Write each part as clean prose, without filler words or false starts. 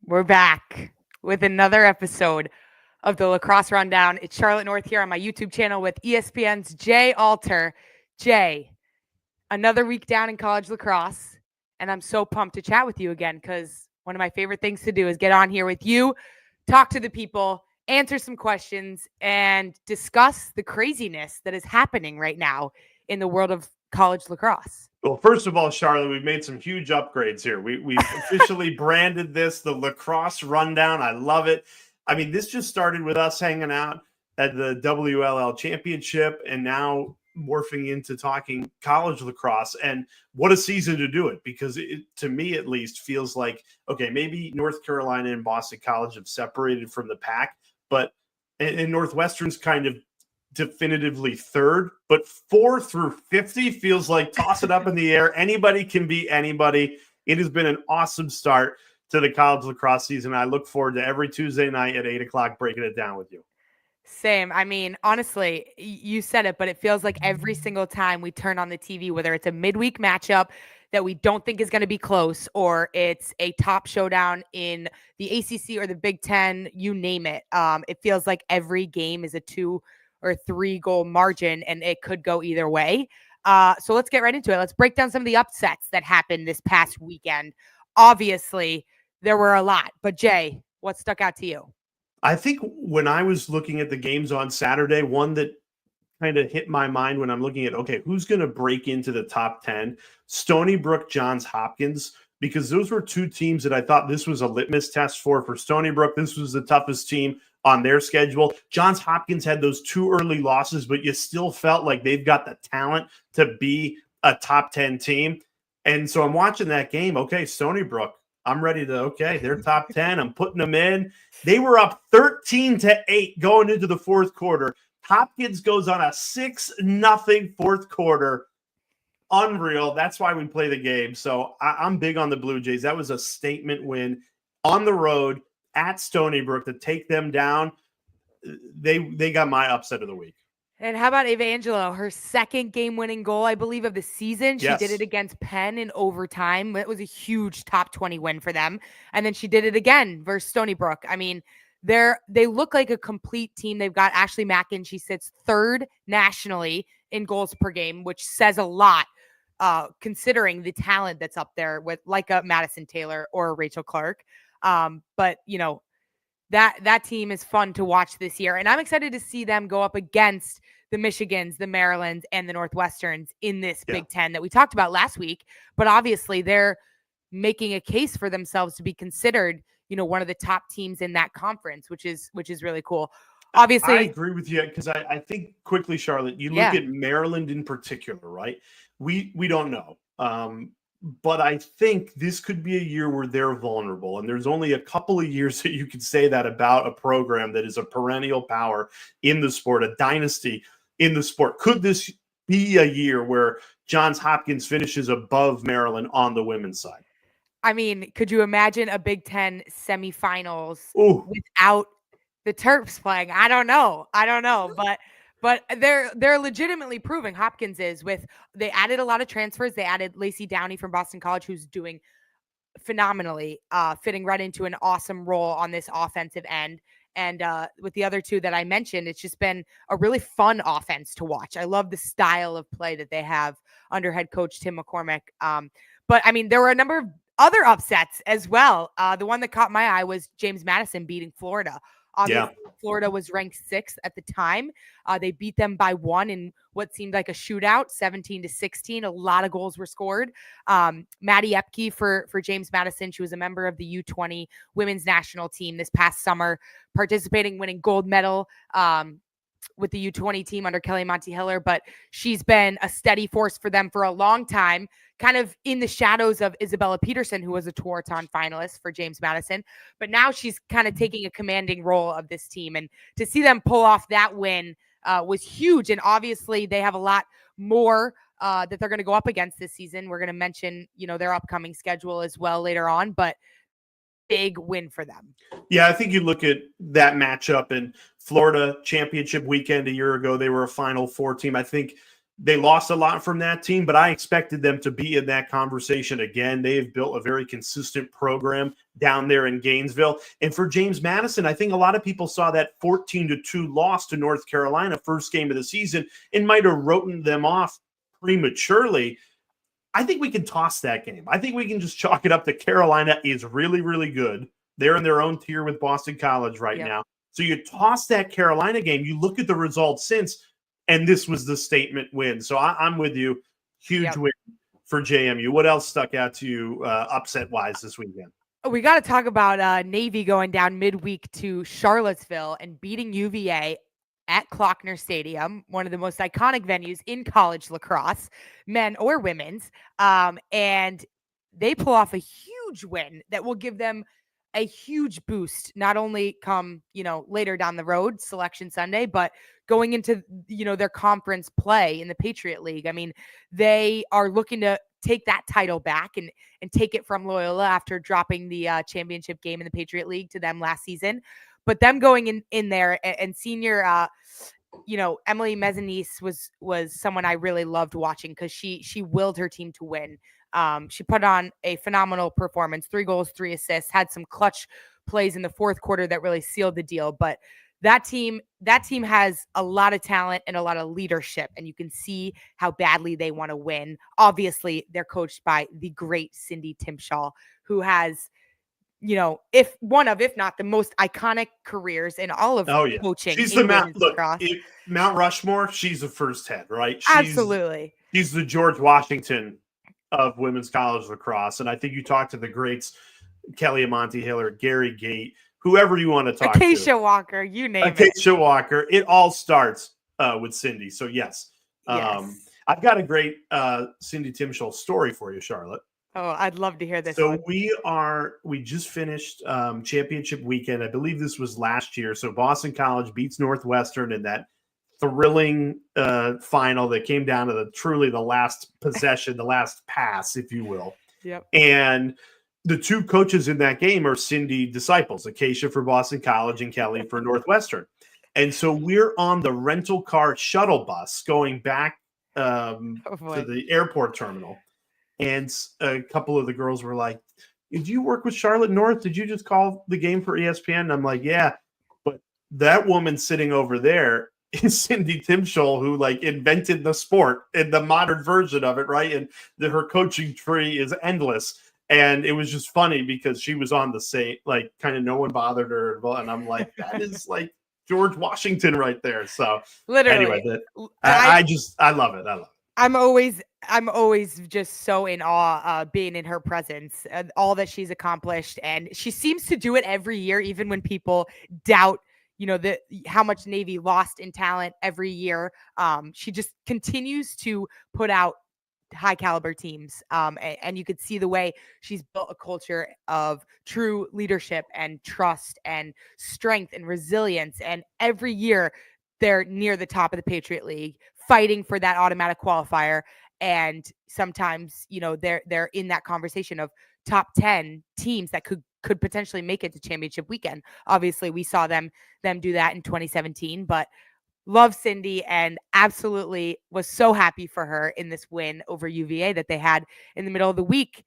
We're back with another episode of the Lacrosse Rundown. It's Charlotte North here on my YouTube channel with ESPN's Jay Alter. Jay, another week down in college lacrosse, and I'm so pumped to chat with you again because one of my favorite things to do is get on here with you, talk to the people, answer some questions, and discuss the craziness that is happening right now in the world of college lacrosse. Well, first of all, Charlotte, we've made some huge upgrades here. We've officially branded this the Lacrosse Rundown. I love it. I mean, this just started with us hanging out at the WLL Championship and now morphing into talking college lacrosse. And what a season to do it, because it, to me at least, feels like, okay, maybe North Carolina and Boston College have separated from the pack, but and Northwestern's kind of definitively third, but 4 through 50 feels like toss it up in the air. Anybody can beat anybody. It has been an awesome start to the college lacrosse season. I look forward to every Tuesday night at 8 o'clock breaking it down with you. Same. I mean, honestly, you said it, but it feels like every single time we turn on the TV, whether it's a midweek matchup that we don't think is going to be close, or it's a top showdown in the ACC or the Big Ten, you name it. It feels like every game is a 2 or 3 goal margin, and it could go either way. So let's get right into it. Let's break down some of the upsets that happened this past weekend. Obviously, there were a lot, but Jay, what stuck out to you? I think when I was looking at the games on Saturday, one that kind of hit my mind when I'm looking at, okay, who's going to break into the top 10? Stony Brook, Johns Hopkins, because those were two teams that I thought this was a litmus test for Stony Brook. This was the toughest team on their schedule. Johns Hopkins had those 2 early losses, but you still felt like they've got the talent to be a top 10 team. And so I'm watching that game. Okay, Stony Brook, I'm ready to, okay, they're top 10. I'm putting them in. They were up 13-8 going into the fourth quarter. Hopkins goes on a 6-0 fourth quarter. Unreal. That's why we play the game. So I'm big on the Blue Jays. That was a statement win on the road at Stony Brook to take them down. They got my upset of the week. And how about Evangelo? Her second game-winning goal, I believe, of the season. She did it against Penn in overtime. It was a huge top 20 win for them. And then she did it again versus Stony Brook. I mean, they look like a complete team. They've got Ashley Mackin. She sits third nationally in goals per game, which says a lot considering the talent that's up there with like a Madison Taylor or a Rachel Clark. But, you know, that team is fun to watch this year. And I'm excited to see them go up against the Michigans, the Marylands, and the Northwesterns in this Big Ten that we talked about last week. But obviously they're making a case for themselves to be considered, you know, one of the top teams in that conference, which is really cool. Obviously, I agree with you because I think quickly, Charlotte, you look at Maryland in particular, right? We don't know. But I think this could be a year where they're vulnerable. And there's only a couple of years that you could say that about a program that is a perennial power in the sport, a dynasty in the sport. Could this be a year where Johns Hopkins finishes above Maryland on the women's side? I mean, could you imagine a Big Ten semifinals without the Terps playing? I don't know, but they're legitimately proving Hopkins is they added a lot of transfers. They added Lacey Downey from Boston College, who's doing phenomenally, fitting right into an awesome role on this offensive end. And with the other two that I mentioned, it's just been a really fun offense to watch. I love the style of play that they have under head coach Tim McCormick. But I mean, there were a number of other upsets as well. The one that caught my eye was James Madison beating Florida. Obviously, Florida was ranked 6th at the time. They beat them by 1 in what seemed like a shootout, 17-16. A lot of goals were scored. Maddie Epke for James Madison. She was a member of the U20 women's national team this past summer, participating, winning gold medal with the U20 team under Kelly Monty-Hiller. But she's been a steady force for them for a long time, kind of in the shadows of Isabella Peterson, who was a Tewaaraton finalist for James Madison. But now she's kind of taking a commanding role of this team. And to see them pull off that win was huge. And obviously they have a lot more that they're going to go up against this season. We're going to mention, you know, their upcoming schedule as well later on, but big win for them. Yeah, I think you look at that matchup in Florida championship weekend a year ago, they were a Final Four team. I think They lost a lot from that team, but I expected them to be in that conversation again. They have built a very consistent program down there in Gainesville. And for James Madison, I think a lot of people saw that 14-2 loss to North Carolina first game of the season and might have written them off prematurely. I think we can toss that game. I think we can just chalk it up to Carolina is really, really good. They're in their own tier with Boston College right now. So you toss that Carolina game, you look at the results since, and this was the statement win. So I'm with you. Huge win for JMU. What else stuck out to you upset-wise this weekend? We got to talk about Navy going down midweek to Charlottesville and beating UVA at Klockner Stadium, one of the most iconic venues in college lacrosse, men or women's. And they pull off a huge win that will give them a huge boost, not only come, later down the road, Selection Sunday, but going into, their conference play in the Patriot League. I mean, they are looking to take that title back and take it from Loyola after dropping the championship game in the Patriot League to them last season. But them going in there and senior, Emily Mezzanise was someone I really loved watching because she willed her team to win. She put on a phenomenal performance, 3 goals, 3 assists, had some clutch plays in the fourth quarter that really sealed the deal. But that team has a lot of talent and a lot of leadership, and you can see how badly they want to win. Obviously, they're coached by the great Cindy Timshaw, who has, if not the most iconic careers in all of coaching. She's the Mount Rushmore. She's the first head, right? Absolutely. She's the George Washington of women's college lacrosse. And I think you talk to the greats, Kelly Amonte Hiller, Gary Gate, whoever you want to talk Acacia Walker, you name it. Acacia Walker. It all starts with Cindy. So yes. I've got a great Cindy Timshaw story for you, Charlotte. Oh, I'd love to hear this. So we just finished championship weekend. I believe this was last year. So Boston College beats Northwestern in that thrilling final that came down to the last possession, the last pass, if you will. Yep. And the two coaches in that game are Cindy disciples, Acacia for Boston College and Kelly for Northwestern. And so we're on the rental car shuttle bus going back to the airport terminal. And a couple of the girls were like, "Did you work with Charlotte North? Did you just call the game for ESPN?" And I'm like, "Yeah." But that woman sitting over there is Cindy Timshaw, who invented the sport and the modern version of it, right? And her coaching tree is endless. And it was just funny because she was on the same, kind of no one bothered her. And I'm like, that is George Washington right there. So literally, anyway, I love it. I love it. I'm always just so in awe being in her presence, all that she's accomplished. And she seems to do it every year, even when people doubt, how much Navy lost in talent every year. She just continues to put out high caliber teams. And you could see the way she's built a culture of true leadership and trust and strength and resilience. And every year they're near the top of the Patriot League, fighting for that automatic qualifier. And sometimes, they're in that conversation of top 10 teams that could potentially make it to championship weekend. Obviously, we saw them do that in 2017, but love Cindy and absolutely was so happy for her in this win over UVA that they had in the middle of the week.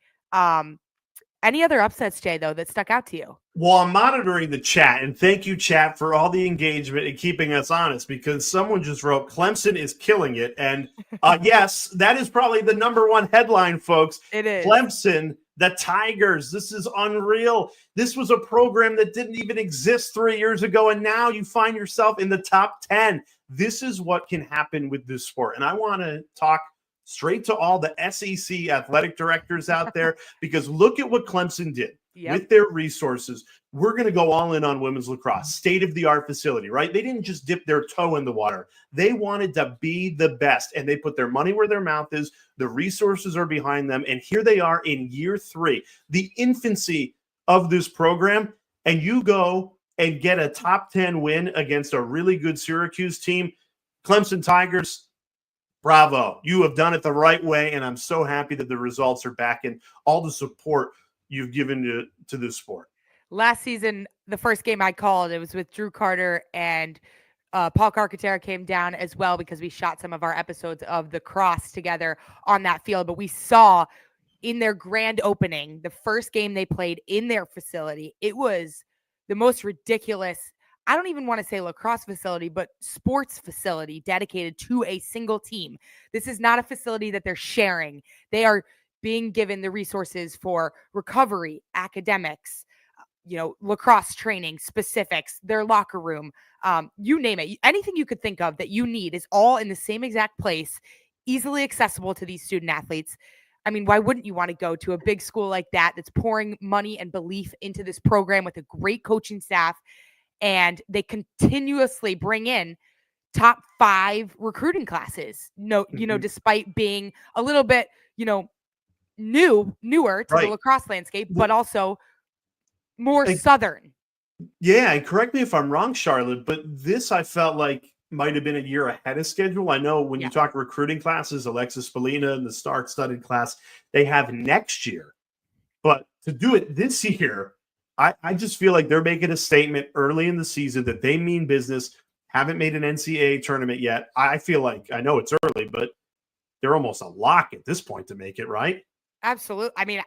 Any other upsets, Jay, though, that stuck out to you? Well, I'm monitoring the chat, and thank you, chat, for all the engagement and keeping us honest, because someone just wrote, Clemson is killing it. And yes, that is probably the number one headline, folks. It is. Clemson, the Tigers. This is unreal. This was a program that didn't even exist 3 years ago, and now you find yourself in the top 10. This is what can happen with this sport. And I want to talk straight to all the SEC athletic directors out there, because look at what Clemson did with their resources. We're going to go all in on women's lacrosse, state-of-the-art facility, right? They didn't just dip their toe in the water. They wanted to be the best, and they put their money where their mouth is. The resources are behind them, and here they are in year 3, the infancy of this program, and you go and get a top 10 win against a really good Syracuse team. Clemson Tigers, bravo. You have done it the right way, and I'm so happy that the results are back and all the support you've given to this sport. Last season, the first game I called, it was with Drew Carter and Paul Carcaterra came down as well because we shot some of our episodes of the cross together on that field. But we saw in their grand opening, the first game they played in their facility, it was the most ridiculous, I don't even want to say lacrosse facility, but sports facility dedicated to a single team. This is not a facility that they're sharing. They are being given the resources for recovery, academics, lacrosse training, specifics, their locker room, you name it. Anything you could think of that you need is all in the same exact place, easily accessible to these student athletes. I mean, why wouldn't you want to go to a big school like that that's pouring money and belief into this program with a great coaching staff, and they continuously bring in top 5 recruiting classes, despite being a little bit, newer to the lacrosse landscape, but also more Southern. Yeah, and correct me if I'm wrong, Charlotte, but this I felt like might have been a year ahead of schedule. I know when you talk recruiting classes, Alexis Spallina and the star-studded class, they have next year. But to do it this year, I just feel like they're making a statement early in the season that they mean business, haven't made an NCAA tournament yet. I feel like, I know it's early, but they're almost a lock at this point to make it, right? Absolutely. I mean,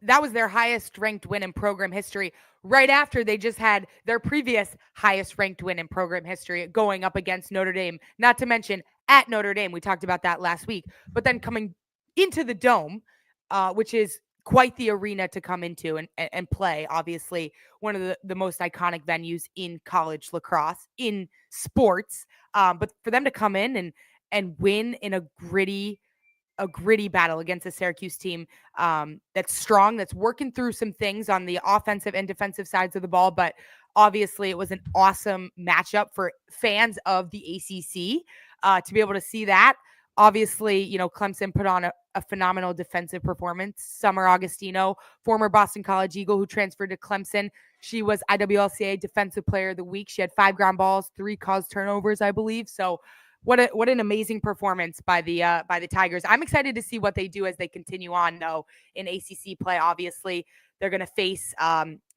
that was their highest ranked win in program history right after they just had their previous highest ranked win in program history going up against Notre Dame, not to mention at Notre Dame. We talked about that last week, but then coming into the Dome, which is quite the arena to come into and play. Obviously, one of the most iconic venues in college lacrosse, in sports. But for them to come in and win in a gritty battle against a Syracuse team that's strong, that's working through some things on the offensive and defensive sides of the ball. But obviously, it was an awesome matchup for fans of the ACC to be able to see that. Obviously, Clemson put on a phenomenal defensive performance. Summer Augustino, former Boston College Eagle who transferred to Clemson. She was IWLCA Defensive Player of the Week. She had 5 ground balls, 3 caused turnovers, I believe. So what an amazing performance by the Tigers. I'm excited to see what they do as they continue on, though, in ACC play. Obviously, they're going to face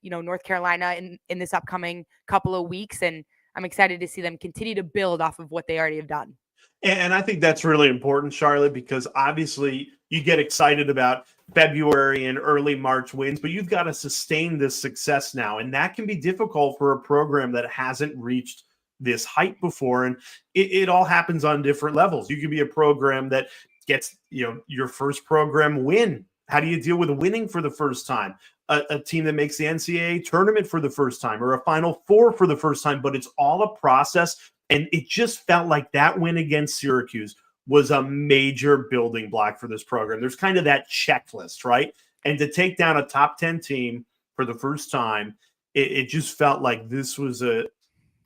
North Carolina in this upcoming couple of weeks, and I'm excited to see them continue to build off of what they already have done. And I think that's really important, Charlotte, because obviously you get excited about February and early March wins, but you've got to sustain this success now. And that can be difficult for a program that hasn't reached this height before. And it all happens on different levels. You could be a program that gets, your first program win. How do you deal with winning for the first time? A team that makes the NCAA tournament for the first time, or a Final Four for the first time, but it's all a process. And it just felt like that win against Syracuse was a major building block for this program. There's kind of that checklist, right? And to take down a top 10 team for the first time, it just felt like this was a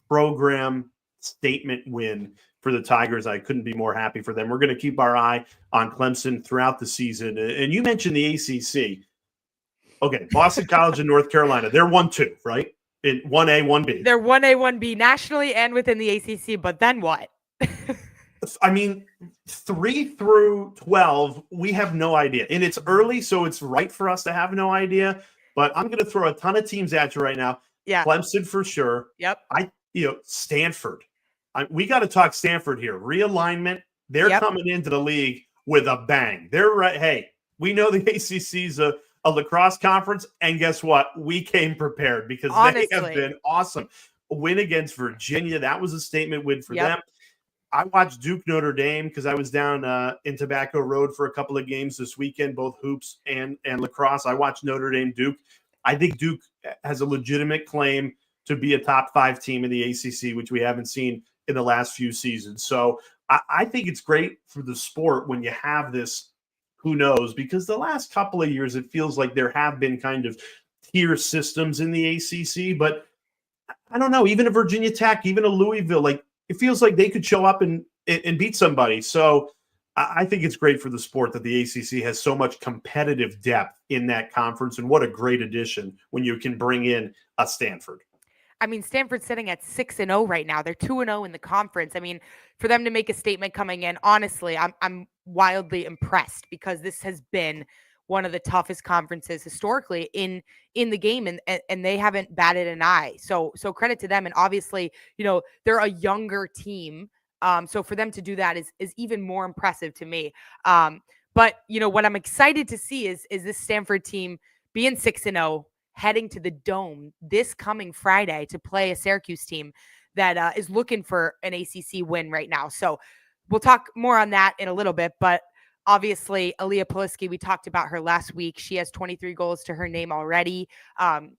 program statement win for the Tigers. I couldn't be more happy for them. We're going to keep our eye on Clemson throughout the season. And you mentioned the ACC. Okay, Boston College and North Carolina. They're 1-2, right? In 1A, 1B. They're 1A, 1B nationally and within the ACC, but then what? I mean, 3 through 12, we have no idea. And it's early, so it's right for us to have no idea. But I'm going to throw a ton of teams at you right now. Yeah. Clemson for sure. Yep. Stanford. We got to talk Stanford here. Realignment. They're coming into the league with a bang. They're right. Hey, we know the ACC's a lacrosse conference, and guess what? We came prepared because they have been awesome. A win against Virginia, that was a statement win for them. I watched Duke Notre Dame because I was down in Tobacco Road for a couple of games this weekend, both hoops and lacrosse. I watched Notre Dame Duke. I think Duke has a legitimate claim to be a top 5 team in the ACC, which we haven't seen in the last few seasons. So I think it's great for the sport when you have this. Who knows? Because the last couple of years, it feels like there have been kind of tier systems in the ACC. But I don't know, even a Virginia Tech, even a Louisville, like it feels like they could show up and beat somebody. So I think it's great for the sport that the ACC has so much competitive depth in that conference. And what a great addition when you can bring in a Stanford. I mean, Stanford's sitting at 6-0 right now. They're 2-0 in the conference. I mean, for them to make a statement coming in, honestly, I'm wildly impressed because this has been one of the toughest conferences historically in the game, and they haven't batted an eye. So credit to them. And obviously, they're a younger team. So for them to do that is even more impressive to me. But what I'm excited to see is this Stanford team being 6-0, heading to the Dome this coming Friday to play a Syracuse team that is looking for an ACC win right now. So we'll talk more on that in a little bit, but obviously Aaliyah Poliski, we talked about her last week. She has 23 goals to her name already. I'm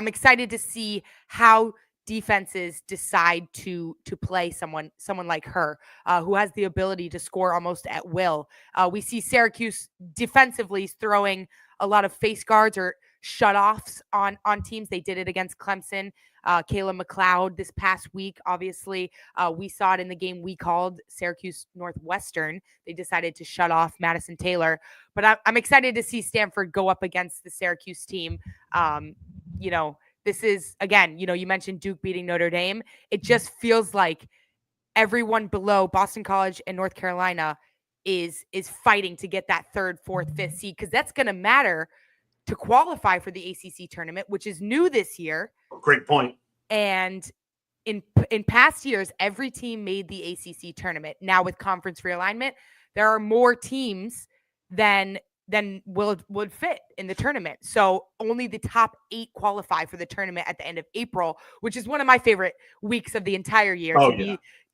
excited to see how defenses decide to play someone like her, who has the ability to score almost at will. We see Syracuse defensively throwing a lot of face guards or shutoffs on teams. They did it against Clemson. Kayla McLeod this past week, obviously. We saw it in the game we called Syracuse Northwestern. They decided to shut off Madison Taylor. But I'm excited to see Stanford go up against the Syracuse team. This is, again, you mentioned Duke beating Notre Dame. It just feels like everyone below Boston College and North Carolina is fighting to get that third, fourth, fifth seed, because that's going to matter to qualify for the ACC tournament, which is new this year. Great point. And in past years, every team made the ACC tournament. Now with conference realignment, there are more teams than would fit in the tournament. So only the top 8 qualify for the tournament at the end of April, which is one of my favorite weeks of the entire year.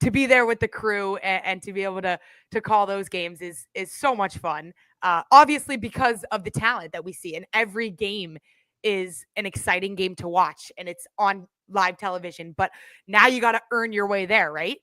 To be there with the crew and to be able to call those games is so much fun. Obviously because of the talent that we see, and every game is an exciting game to watch, and it's on live television. But now you got to earn your way there, right?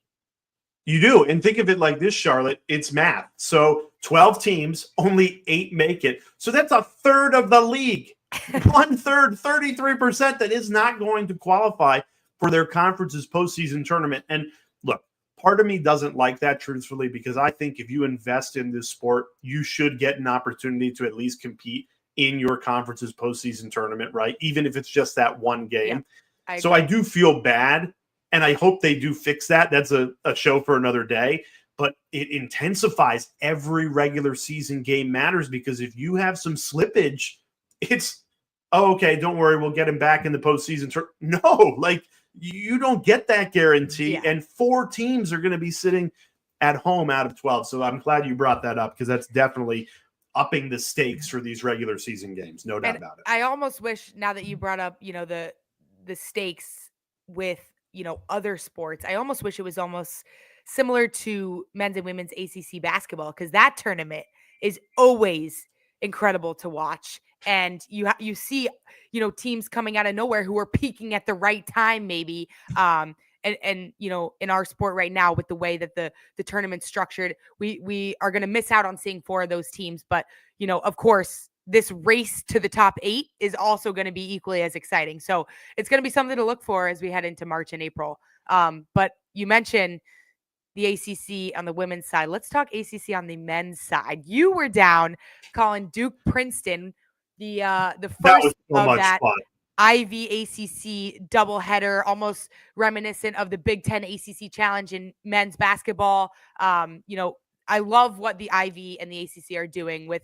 You do. And think of it like this, Charlotte. It's math. So 12 teams, only 8 make it. So that's a third of the league. 1/3, 33% that is not going to qualify for their conference's postseason tournament. And look, part of me doesn't like that, truthfully, because I think if you invest in this sport, you should get an opportunity to at least compete in your conference's postseason tournament, right? Even if it's just that one game. Yeah, so I do feel bad. And I hope they do fix that. That's a show for another day. But it intensifies every regular season game matters, because if you have some slippage, it's, oh, okay, don't worry, we'll get him back in the postseason. No, like, you don't get that guarantee. Yeah. And 4 teams are going to be sitting at home out of 12. So I'm glad you brought that up, because that's definitely upping the stakes for these regular season games. No doubt about it. I almost wish, now that you brought up, the stakes with, other sports, I almost wish it was almost similar to men's and women's ACC basketball, because that tournament is always incredible to watch. And you see, teams coming out of nowhere who are peaking at the right time, maybe. And in our sport right now, with the way that the tournament's structured, we are going to miss out on seeing 4 of those teams. But, of course, this race to the top 8 is also going to be equally as exciting. So it's going to be something to look for as we head into March and April. But you mentioned the ACC on the women's side. Let's talk ACC on the men's side. You were down calling Duke Princeton, the first of that Ivy-ACC doubleheader, almost reminiscent of the Big Ten ACC Challenge in men's basketball. I love what the Ivy and the ACC are doing with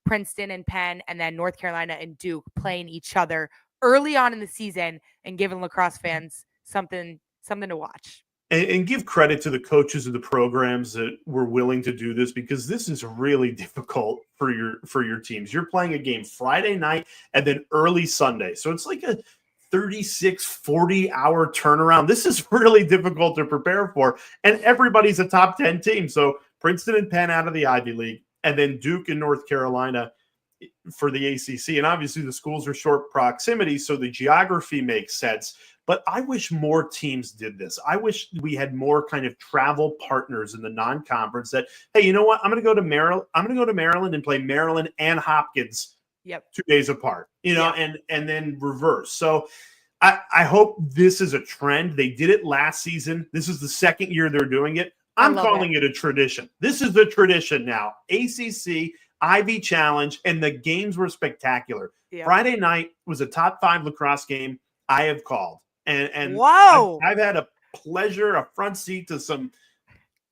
Princeton and Penn, and then North Carolina and Duke playing each other early on in the season and giving lacrosse fans something to watch. And give credit to the coaches of the programs that were willing to do this, because this is really difficult for your teams. You're playing a game Friday night and then early Sunday. So it's like a 36, 40-hour turnaround. This is really difficult to prepare for. And everybody's a top 10 team. So Princeton and Penn out of the Ivy League, and then Duke and North Carolina for the ACC. And obviously the schools are short proximity, so the geography makes sense. But I wish more teams did this. I wish we had more kind of travel partners in the non-conference that, hey, you know what? I'm going to go to Maryland and play Maryland and Hopkins 2 days apart, and then reverse. So I hope this is a trend. They did it last season. This is the second year they're doing it. I'm calling it a tradition. This is the tradition now. ACC, Ivy Challenge, and the games were spectacular. Yep. Friday night was a top 5 lacrosse game I have called. And wow, I've had a front seat to some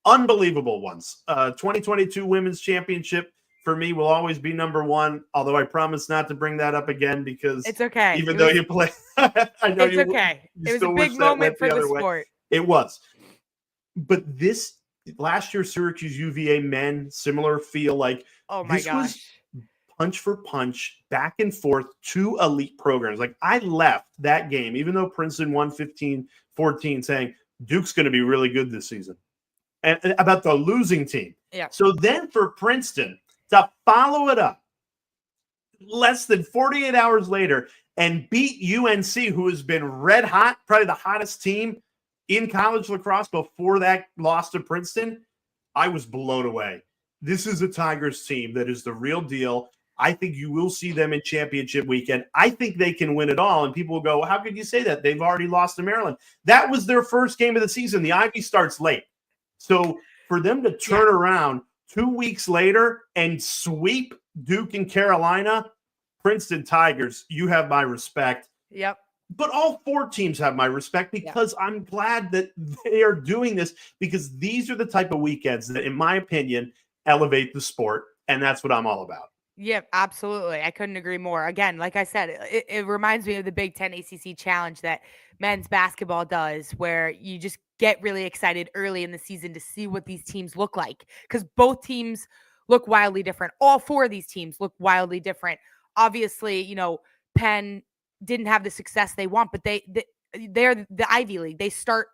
unbelievable ones. 2022 Women's Championship for me will always be number one, although I promise not to bring that up again because it's okay. even though you play, I know it's okay. You it was a big moment for the sport. It was. But this last year, Syracuse UVA men, similar feel like oh my gosh. Was punch for punch, back and forth, two elite programs. Like I left that game, even though Princeton won 15-14, saying Duke's going to be really good this season. And about the losing team. Yeah. So then for Princeton to follow it up less than 48 hours later and beat UNC, who has been red hot, probably the hottest team in college lacrosse before that loss to Princeton, I was blown away. This is a Tigers team that is the real deal. I think you will see them in championship weekend. I think they can win it all. And people will go, well, how could you say that? They've already lost to Maryland. That was their first game of the season. The Ivy starts late. So for them to turn around 2 weeks later and sweep Duke and Carolina, Princeton Tigers, you have my respect. Yep. But all four teams have my respect because I'm glad that they are doing this because these are the type of weekends that, in my opinion, elevate the sport. And that's what I'm all about. Yeah, absolutely. I couldn't agree more. Again, like I said, it reminds me of the Big Ten ACC challenge that men's basketball does, where you just get really excited early in the season to see what these teams look like because both teams look wildly different. All four of these teams look wildly different. Obviously, Penn didn't have the success they want, but they're the Ivy League. They start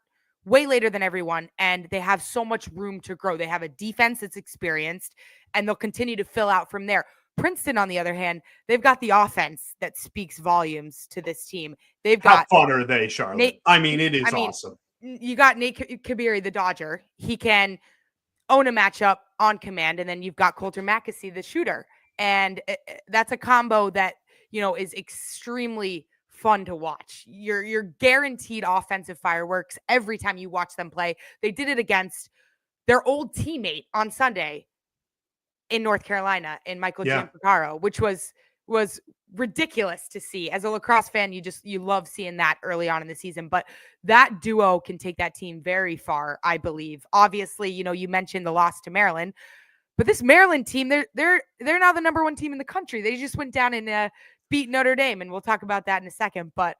way later than everyone, and they have so much room to grow. They have a defense that's experienced, and they'll continue to fill out from there. Princeton, on the other hand, they've got the offense that speaks volumes to this team. They've got how fun are they, Charlotte? It is awesome. You got Nate Kabiri, the Dodger. He can own a matchup on command, and then you've got Coulter McAsee, the shooter, and that's a combo that is extremely fun to watch. You're guaranteed offensive fireworks every time you watch them play. They did it against their old teammate on Sunday in North Carolina in Michael Gianfrancaro, which was ridiculous to see. As a lacrosse fan, you love seeing that early on in the season, but that duo can take that team very far, I believe. Obviously, you mentioned the loss to Maryland, but this Maryland team, they're now the number one team in the country. They just went down and beat Notre Dame, and we'll talk about that in a second, but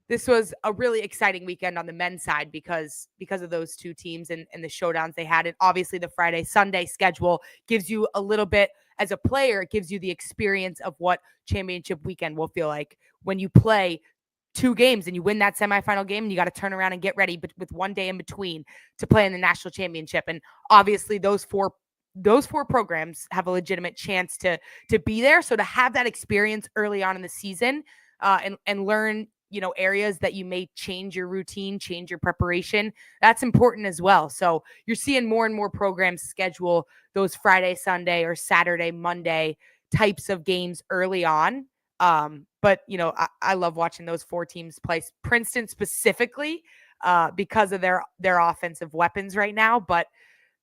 this was a really exciting weekend on the men's side because of those two teams and the showdowns they had. And obviously the Friday-Sunday schedule gives you a little bit, as a player, it gives you the experience of what championship weekend will feel like when you play two games and you win that semifinal game and you got to turn around and get ready, but with 1 day in between to play in the national championship. And obviously those four programs have a legitimate chance to be there. So to have that experience early on in the season and learn areas that you may change your routine, change your preparation, that's important as well. So you're seeing more and more programs schedule those Friday, Sunday, or Saturday, Monday types of games early on. But I love watching those four teams play. Princeton specifically because of their offensive weapons right now, but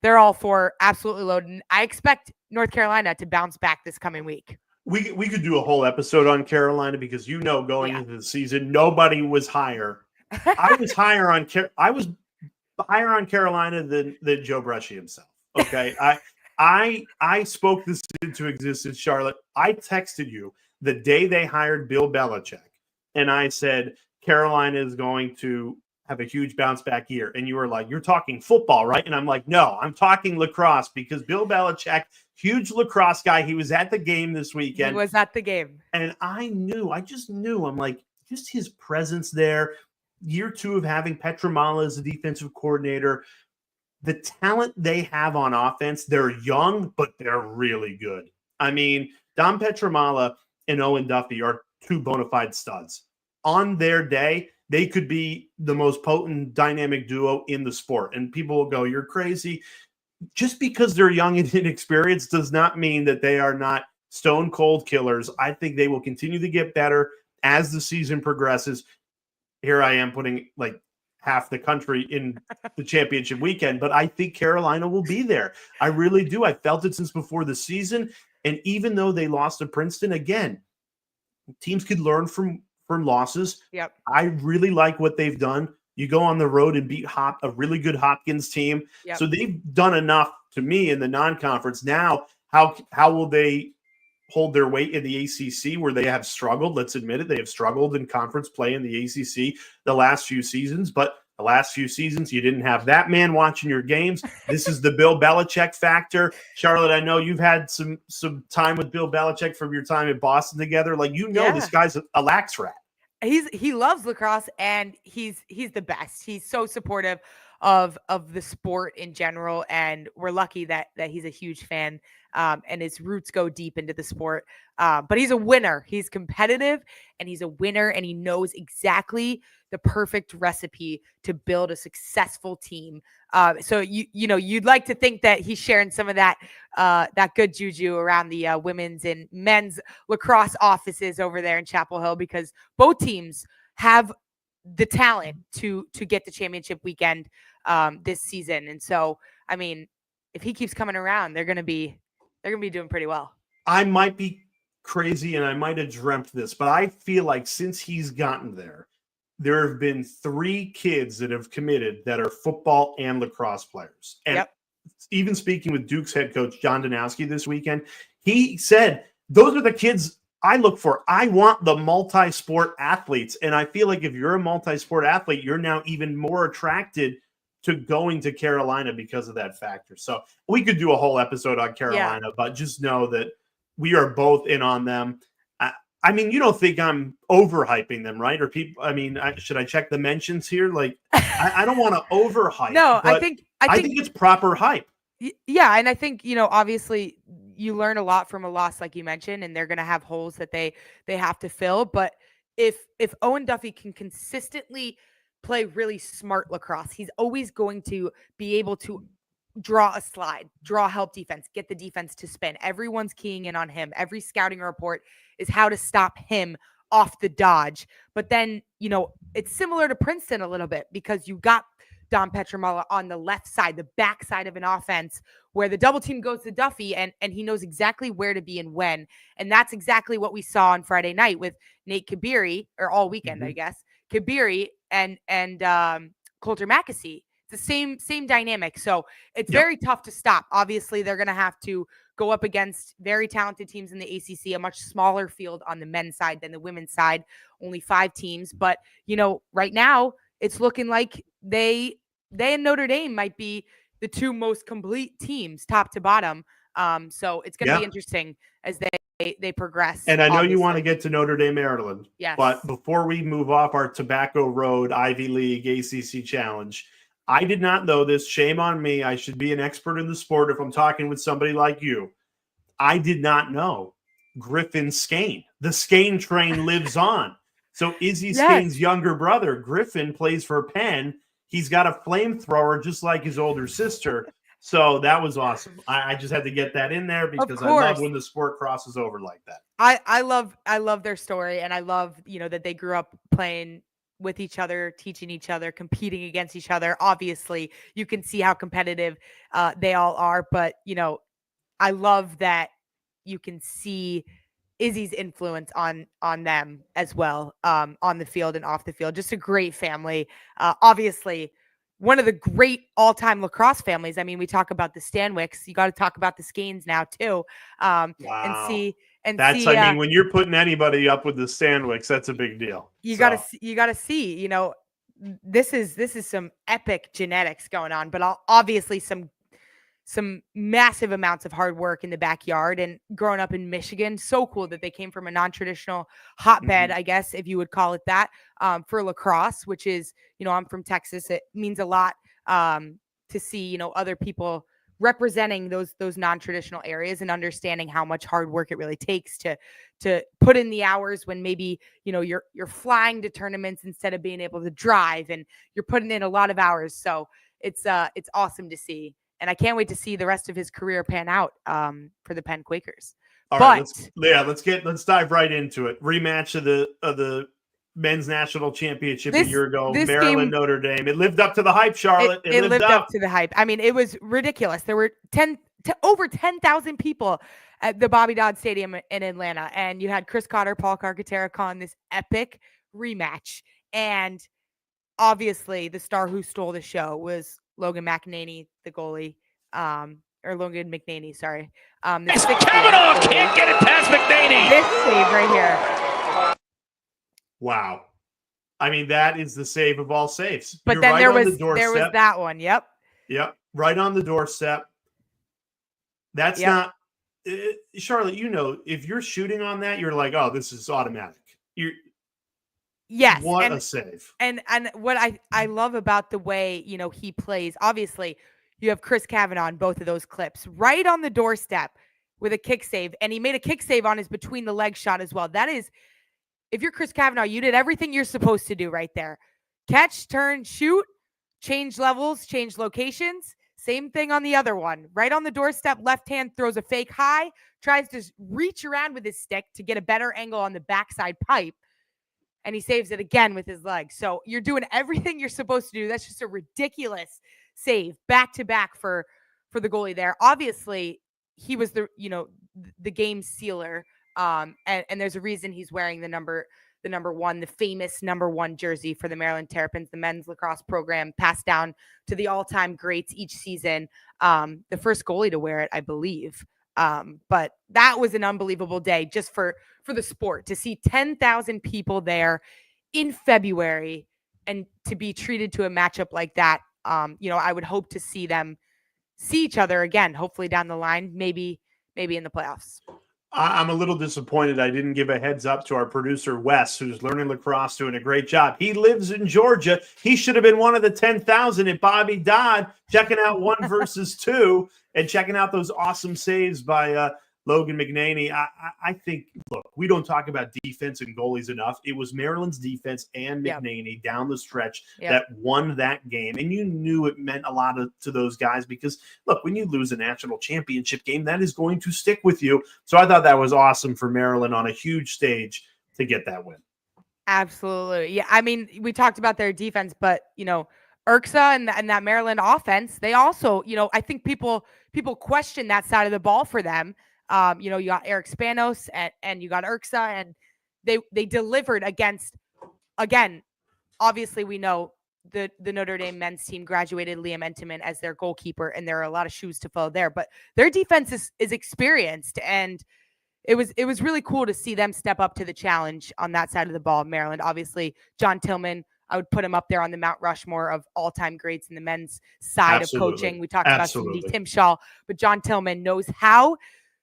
they're all four absolutely loaded. And I expect North Carolina to bounce back this coming week. We could do a whole episode on Carolina because going into the season, nobody was higher. I was higher on Carolina than Joe Bresci himself. Okay, I spoke this into existence, Charlotte. I texted you the day they hired Bill Belichick, and I said Carolina is going to have a huge bounce back year. And you were like, you're talking football, right? And I'm like, no, I'm talking lacrosse because Bill Belichick, huge lacrosse guy. He was at the game this weekend. He was at the game. And I just knew, I'm like, just his presence there. Year two of having Petramala as the defensive coordinator, the talent they have on offense, they're young, but they're really good. Dom Petramala and Owen Duffy are two bona fide studs. On their day, they could be the most potent dynamic duo in the sport. And people will go, you're crazy. Just because they're young and inexperienced does not mean that they are not stone cold killers. I think they will continue to get better as the season progresses. Here I am putting like half the country in the championship weekend, but I think Carolina will be there. I really do. I felt it since before the season. And even though they lost to Princeton, again, teams could learn from losses. Yep. I really like what they've done. You go on the road and beat a really good Hopkins team. Yep. So they've done enough to me in the non-conference. Now, How will they hold their weight in the ACC, where they have struggled? Let's admit it. They have struggled in conference play in the ACC the last few seasons, but the last few seasons, you didn't have that man watching your games. This is the Bill Belichick factor. Charlotte, I know you've had some time with Bill Belichick from your time in Boston together. Like, this guy's a lax rat. He loves lacrosse, and he's the best. He's so supportive of the sport in general, and we're lucky that he's a huge fan, and his roots go deep into the sport. But he's a winner. He's competitive, and he's a winner, and he knows exactly the perfect recipe to build a successful team. So you'd like to think that he's sharing some of that good juju around the women's and men's lacrosse offices over there in Chapel Hill, because both teams have the talent to get to championship weekend this season. And so, I mean, if he keeps coming around, they're going to be doing pretty well. I might be crazy and I might have dreamt this, but I feel like since he's gotten there have been 3 kids that have committed that are football and lacrosse players. And even speaking with Duke's head coach, John Danowski, this weekend, he said, those are the kids I look for. I want the multi-sport athletes. And I feel like if you're a multi-sport athlete, you're now even more attracted to going to Carolina because of that factor. So we could do a whole episode on Carolina, but just know that we are both in on them. I mean, you don't think I'm overhyping them, right? Or people, I mean, should I check the mentions here? Like, I don't want to overhype. No, I think it's proper hype. Yeah. And I think, obviously you learn a lot from a loss, like you mentioned, and they're going to have holes that they have to fill. But if Owen Duffy can consistently play really smart lacrosse, he's always going to be able to draw a slide, draw help defense, get the defense to spin. Everyone's keying in on him. Every scouting report is how to stop him off the dodge. But then, it's similar to Princeton a little bit, because you got Dom Petramala on the left side, the back side of an offense, where the double team goes to Duffy, and he knows exactly where to be and when. And that's exactly what we saw on Friday night with Nate Kabiri, or all weekend, I guess, Kabiri and Coulter Mackesy. The same dynamic. So it's very tough to stop. Obviously, they're going to have to go up against very talented teams in the ACC, a much smaller field on the men's side than the women's side, only 5 teams. But, right now it's looking like they and Notre Dame might be the 2 most complete teams, top to bottom. So it's going to be interesting as they progress. And I know you want to get to Notre Dame, Maryland. Yes. But before we move off our Tobacco Road Ivy League ACC challenge, I did not know this. Shame on me. I should be an expert in the sport if I'm talking with somebody like you. I did not know Griffin Skane. The Skane train lives on. So Izzy Skane's younger brother, Griffin, plays for Penn. He's got a flamethrower just like his older sister. So that was awesome. I just had to get that in there because I love when the sport crosses over like that. I love their story, and I love, that they grew up playing with each other, teaching each other, competing against each other. Obviously, you can see how competitive they all are, but I love that you can see Izzy's influence on them as well, on the field and off the field. Just a great family. Obviously, one of the great all-time lacrosse families. I mean, we talk about the Stanwicks. You got to talk about the Skanes now too. Wow. I mean, when you're putting anybody up with the Stanwicks, that's a big deal. You got to see, this is some epic genetics going on, but obviously some massive amounts of hard work in the backyard. And growing up in Michigan, so cool that they came from a non-traditional hotbed, I guess, if you would call it that, for lacrosse, which is, I'm from Texas. It means a lot to see, other people representing those non-traditional areas and understanding how much hard work it really takes to put in the hours when maybe, you're flying to tournaments instead of being able to drive, and you're putting in a lot of hours. So it's awesome to see. And I can't wait to see the rest of his career pan out for the Penn Quakers. All right, let's dive right into it. Rematch of the men's national championship a year ago, Maryland-Notre Dame. It lived up to the hype, Charlotte. It lived up to the hype. I mean, it was ridiculous. There were over 10,000 people at the Bobby Dodd Stadium in Atlanta, and you had Chris Cotter, Paul Carcaterra calling this epic rematch. And obviously, the star who stole the show was Logan McEnany, the goalie. or Logan McNaney, sorry. Kavanaugh can't get it past McNaney. This save right here. Wow. I mean, that is the save of all saves. But You're then right there on was the doorstep. there was that one. Yep. Yep. Right on the doorstep. That's not Charlotte, if you're shooting on that, you're like, oh, this is automatic. Yes. What a save. And what I love about the way, he plays, obviously, you have Chris Cavanaugh on both of those clips, right on the doorstep with a kick save. And he made a kick save on his between the leg shot as well. That is, if you're Chris Cavanaugh, you did everything you're supposed to do right there. Catch, turn, shoot, change levels, change locations. Same thing on the other one. Right on the doorstep, left hand throws a fake high, tries to reach around with his stick to get a better angle on the backside pipe, and he saves it again with his leg. So you're doing everything you're supposed to do. That's just a ridiculous save back to back for the goalie there. Obviously, he was the game sealer, and there's a reason he's wearing the number one, the famous number one jersey for the Maryland Terrapins, the men's lacrosse program, passed down to the all-time greats each season. The first goalie to wear it, I believe. But that was an unbelievable day just for the sport, to see 10,000 people there in February and to be treated to a matchup like that. I would hope to see them see each other again, hopefully down the line, maybe in the playoffs. I'm a little disappointed I didn't give a heads up to our producer, Wes, who's learning lacrosse, doing a great job. He lives in Georgia. He should have been one of the 10,000 at Bobby Dodd, checking out 1 versus 2 and checking out those awesome saves by Logan McNaney. I think, look, we don't talk about defense and goalies enough. It was Maryland's defense and McNaney down the stretch that won that game. And you knew it meant a lot to those guys because, look, when you lose a national championship game, that is going to stick with you. So I thought that was awesome for Maryland on a huge stage to get that win. Absolutely. Yeah. I mean, we talked about their defense, but, Urksa and that Maryland offense, they also, I think people question that side of the ball for them. You got Eric Spanos and you got Urksa, and they delivered against, again, obviously we know the Notre Dame men's team graduated Liam Entenmann as their goalkeeper, and there are a lot of shoes to fill there, but their defense is experienced, and it was really cool to see them step up to the challenge on that side of the ball. Maryland, obviously, John Tillman, I would put him up there on the Mount Rushmore of all-time greats in the men's side of coaching. We talked about Cindy Timshaw, but John Tillman knows how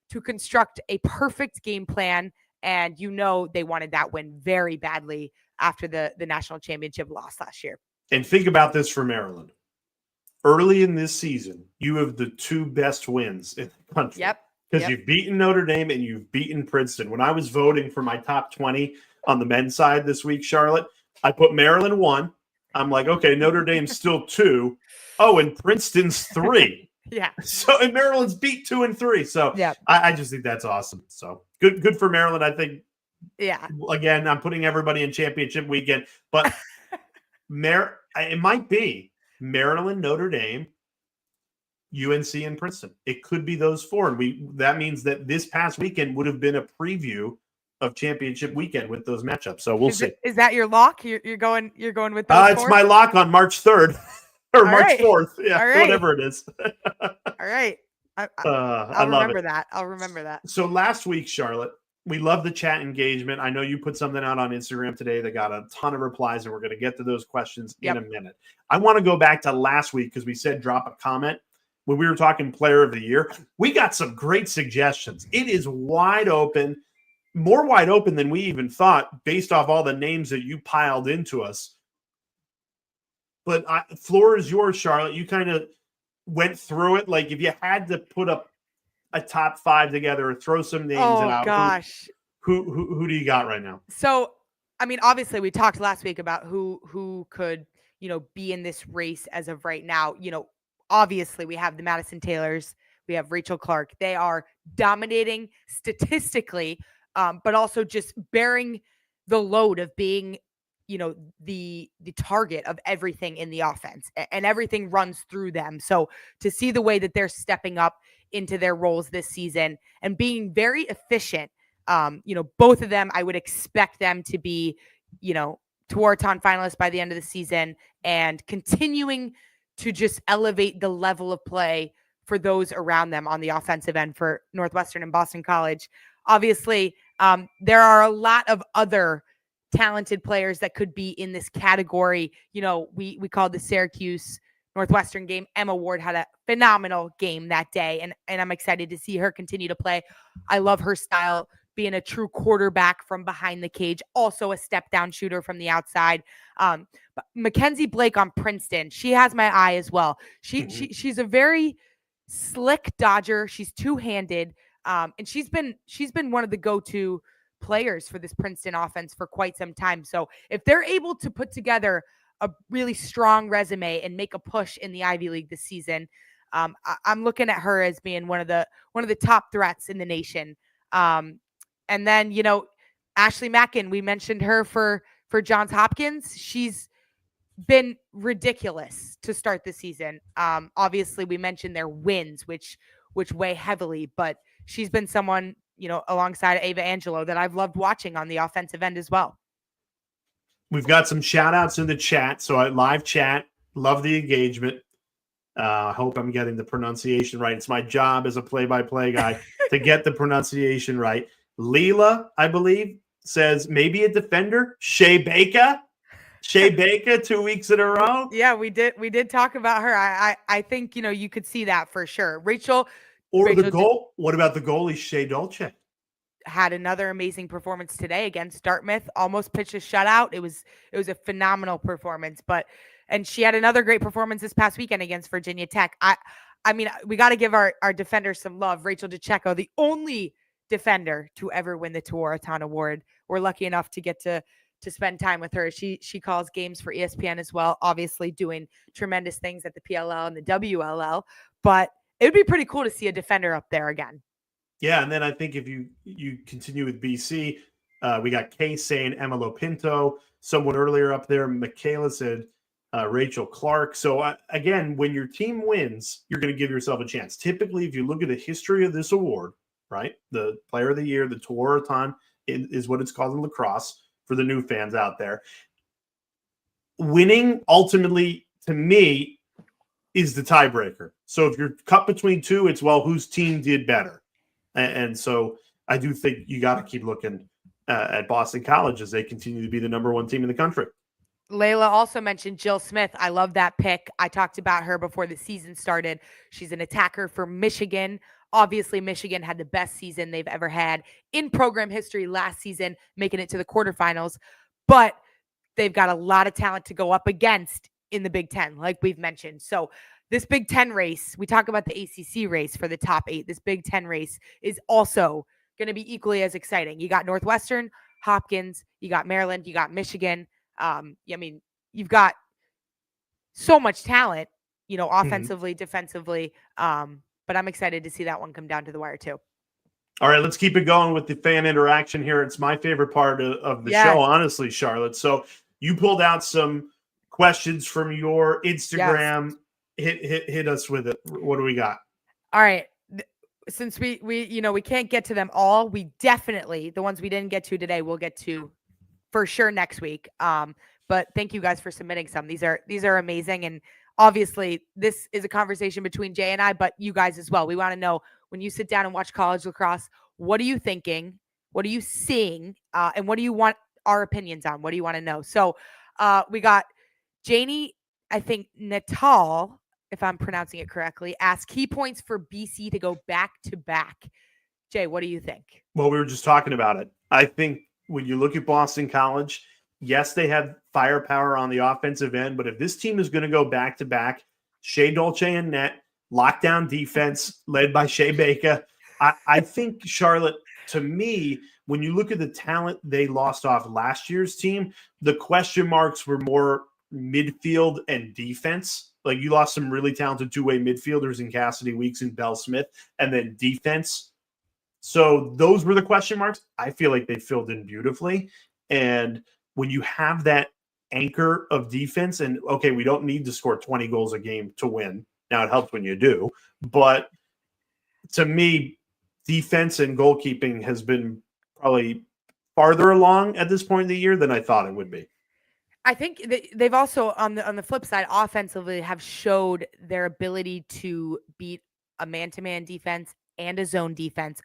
to construct a perfect game plan, and they wanted that win very badly after the national championship loss last year. And think about this for Maryland. Early in this season, you have the 2 best wins in the country. Yep. Because you've beaten Notre Dame and you've beaten Princeton. When I was voting for my top 20 on the men's side this week, Charlotte, I put Maryland 1. I'm like, okay, Notre Dame's still 2. Oh, and Princeton's 3. Yeah. So, and Maryland's beat 2 and 3. So I just think that's awesome. So good for Maryland. I think, again, I'm putting everybody in championship weekend, but it might be Maryland, Notre Dame, UNC, and Princeton. It could be those 4. And that means that this past weekend would have been a preview of championship weekend with those matchups. So we'll see. Is that your lock? You're going with those 4? It's my lock on March 3rd or March 4th. Yeah, whatever it is. All right. I'll remember that. I'll remember that. So last week, Charlotte, we love the chat engagement. I know you put something out on Instagram today that got a ton of replies, and we're going to get to those questions in a minute. I want to go back to last week because we said drop a comment. When we were talking player of the year, we got some great suggestions. It is wide open, more wide open than we even thought based off all the names that you piled into us. But floor is yours, Charlotte. You kind of went through it. Like if you had to put up a top 5 together or throw some names out. Gosh. Who do you got right now? So, I mean, obviously we talked last week about who could, be in this race as of right now. Obviously we have the Madison Taylors, we have Rachel Clark. They are dominating statistically, but also just bearing the load of being, the target of everything in the offense, and everything runs through them. So to see the way that they're stepping up into their roles this season and being very efficient, both of them, I would expect them to be, Tewaaraton finalists by the end of the season and continuing to just elevate the level of play for those around them on the offensive end for Northwestern and Boston College. Obviously, there are a lot of other talented players that could be in this category. You know, we called the Syracuse Northwestern game. Emma Ward had a phenomenal game that day, and I'm excited to see her continue to play. I love her style, being a true quarterback from behind the cage, also a step down shooter from the outside. But Mackenzie Blake on Princeton, she has my eye as well. She's a very slick dodger. She's two-handed, and she's been one of the go-to players for this Princeton offense for quite some time. So if they're able to put together a really strong resume and make a push in the Ivy League this season, I'm looking at her as being one of the top threats in the nation. And then, you know, Ashley Mackin, we mentioned her for Johns Hopkins. She's been ridiculous to start the season. Obviously, we mentioned their wins, which weigh heavily, but she's been someone, you know, alongside Ava Angelo that I've loved watching on the offensive end as well. We've got some shout outs in the chat. So live chat, love the engagement. I hope I'm getting the pronunciation right. It's my job as a play-by-play guy to get the pronunciation right. Leela, I believe, says maybe a defender. Shea Baker. 2 weeks in a row. Yeah, we did talk about her. I think, you know, you could see that for sure. Rachel the goal. What about the goalie, Shea Dolce? Had another amazing performance today against Dartmouth. Almost pitched a shutout. It was a phenomenal performance, and she had another great performance this past weekend against Virginia Tech. I mean, we got to give our defenders some love. Rachel DeCecco, the only defender to ever win the Tewaaraton Award. We're lucky enough to get to spend time with her. She calls games for ESPN as well, obviously doing tremendous things at the PLL and the WLL, but it would be pretty cool to see a defender up there again. Yeah, and then I think if you continue with BC, we got Kay saying Emma Lopinto. Someone earlier up there, Michaela said Rachel Clark. So again, when your team wins, you're going to give yourself a chance. Typically, if you look at the history of this award, right, the Player of the Year, the Tewaaraton is what it's called in lacrosse for the new fans out there. Winning ultimately, to me, is the tiebreaker. So if you're cut between two, it's, well, whose team did better? And so I do think you got to keep looking at Boston College as they continue to be the number one team in the country. Layla also mentioned Jill Smith. I love that pick. I talked about her before the season started. She's an attacker for Michigan. Obviously, Michigan had the best season they've ever had in program history last season, making it to the quarterfinals. But they've got a lot of talent to go up against in the Big Ten, like we've mentioned. So this Big Ten race, we talk about the ACC race for the top 8. This Big Ten race is also going to be equally as exciting. You got Northwestern, Hopkins, you got Maryland, you got Michigan. I mean, you've got so much talent, you know, offensively, defensively. But I'm excited to see that one come down to the wire too. All right, let's keep it going with the fan interaction here. It's my favorite part of the show, honestly, Charlotte. So you pulled out some questions from your Instagram. Hit us with it. What do we got? All right. Since we can't get to them all, we definitely, the ones we didn't get to today, we'll get to for sure next week. But thank you guys for submitting some. These are amazing. And obviously this is a conversation between Jay and I, but you guys as well. We want to know, when you sit down and watch college lacrosse, what are you thinking? What are you seeing? And what do you want our opinions on? What do you want to know? So we got Janie, I think Natal, if I'm pronouncing it correctly, asked key points for BC to go back to back. Jay, what do you think? Well, we were just talking about it. I think when you look at Boston College, yes, they have firepower on the offensive end, but if this team is going to go back to back, Shea Dolce and net, lockdown defense led by Shea Baker, I think, Charlotte, to me, when you look at the talent they lost off last year's team, the question marks were more midfield and defense. Like, you lost some really talented two-way midfielders in Cassidy Weeks and Belle Smith, and then defense. So those were the question marks. I feel like they filled in beautifully. And when you have that anchor of defense, and okay, we don't need to score 20 goals a game to win. Now, it helps when you do. But to me, defense and goalkeeping has been probably farther along at this point in the year than I thought it would be. I think they've also, on the flip side, offensively have showed their ability to beat a man-to-man defense and a zone defense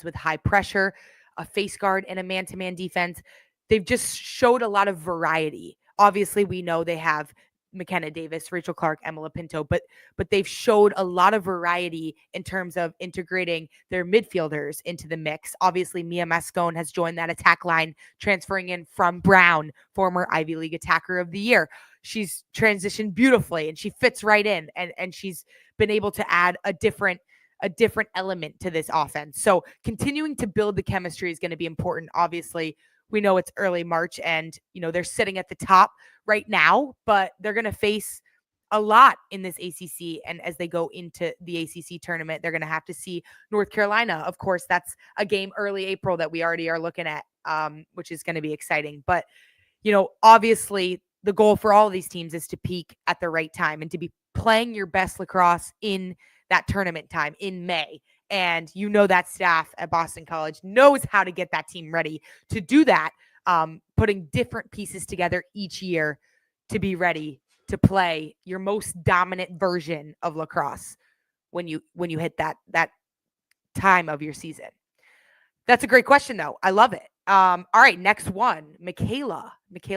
with high pressure, a face guard, and a man-to-man defense. They've just showed a lot of variety. Obviously, we know they have McKenna Davis, Rachel Clark, Emma Pinto, but they've showed a lot of variety in terms of integrating their midfielders into the mix. Obviously, Mia Mascone has joined that attack line, transferring in from Brown, former Ivy League Attacker of the Year. She's transitioned beautifully and she fits right in, and she's been able to add a different element to this offense. So continuing to build the chemistry is going to be important. Obviously, we know it's early March and, they're sitting at the top right now, but they're going to face a lot in this ACC. And as they go into the ACC tournament, they're going to have to see North Carolina. Of course, that's a game early April that we already are looking at, which is going to be exciting. But, obviously the goal for all of these teams is to peak at the right time and to be playing your best lacrosse in that tournament time in May. And that staff at Boston College knows how to get that team ready to do that, putting different pieces together each year to be ready to play your most dominant version of lacrosse when you hit that time of your season. That's a great question, though. I love it. All right, next one. Michaela